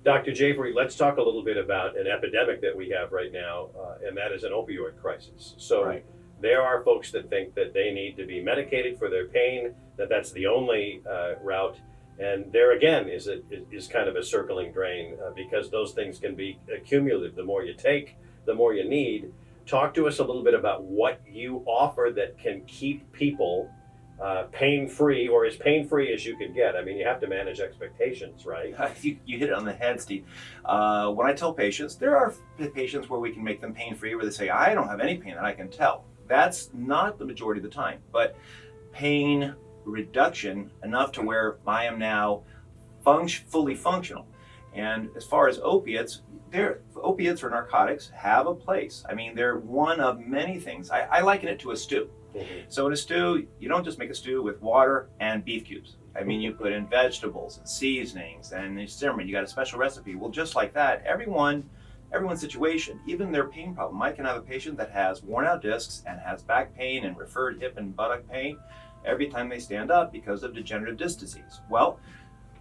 Dr. Javery, let's talk a little bit about an epidemic that we have right now, and that is an opioid crisis. So Right. there are folks that think that they need to be medicated for their pain, that that's the only route. And there again is kind of a circling drain because those things can be cumulative. The more you take, the more you need. Talk to us a little bit about what you offer that can keep people pain free or as pain free as you can get. I mean, you have to manage expectations, right? You hit it on the head, Steve. When I tell patients, there are patients where we can make them pain-free, where they say, I don't have any pain that I can tell. That's not the majority of the time, but pain reduction enough to where I am now fully functional. And as far as opiates, opiates or narcotics have a place. I mean, they're one of many things. I liken it to a stew. Mhm. So in a stew, you don't just make a stew with water and beef cubes. I mean, you put in vegetables and seasonings and you simmer. You got a special recipe. Well, just like that, everyone's situation, even their pain problem. I can have a patient that has worn out discs and has back pain and referred hip and buttock pain every time they stand up because of degenerative disc disease. Well,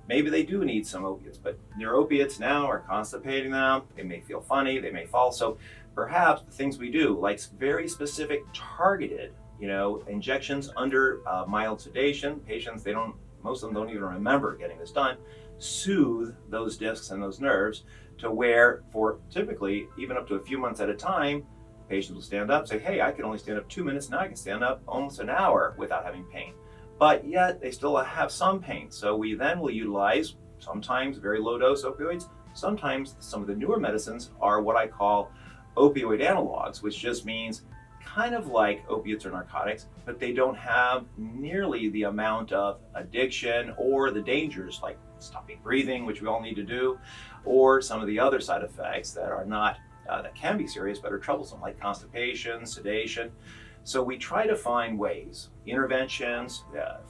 maybe they do need some opiates, but their opiates now are constipating them. They may feel funny, they may fall. So perhaps the things we do, like very specific targeted, injections under mild sedation, patients, most of them don't even remember getting this done, soothe those discs and those nerves to where for typically even up to a few months at a time, patients will stand up, say, hey, I can only stand up 2 minutes, now I can stand up almost an hour without having pain. But yet they still have some pain. So we then will utilize sometimes very low dose opioids. Sometimes some of the newer medicines are what I call opioid analogs, which just means kind of like opiates or narcotics, but they don't have nearly the amount of addiction or the dangers like stopping breathing, which we all need to do, or some of the other side effects that are not, that can be serious but are troublesome, like constipation, sedation. So we try to find ways, interventions,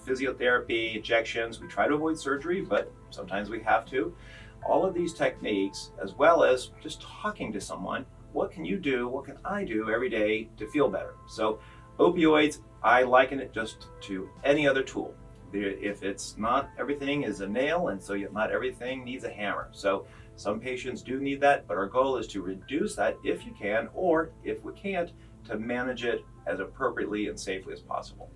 physiotherapy, injections. We try to avoid surgery, but sometimes we have to. All of these techniques, as well as just talking to someone, what can you do, what can I do every day to feel better? So opioids, I liken it just to any other tool. If it's not everything is a nail, and so not everything needs a hammer. So some patients do need that, but our goal is to reduce that if you can, or if we can't, to manage it as appropriately and safely as possible.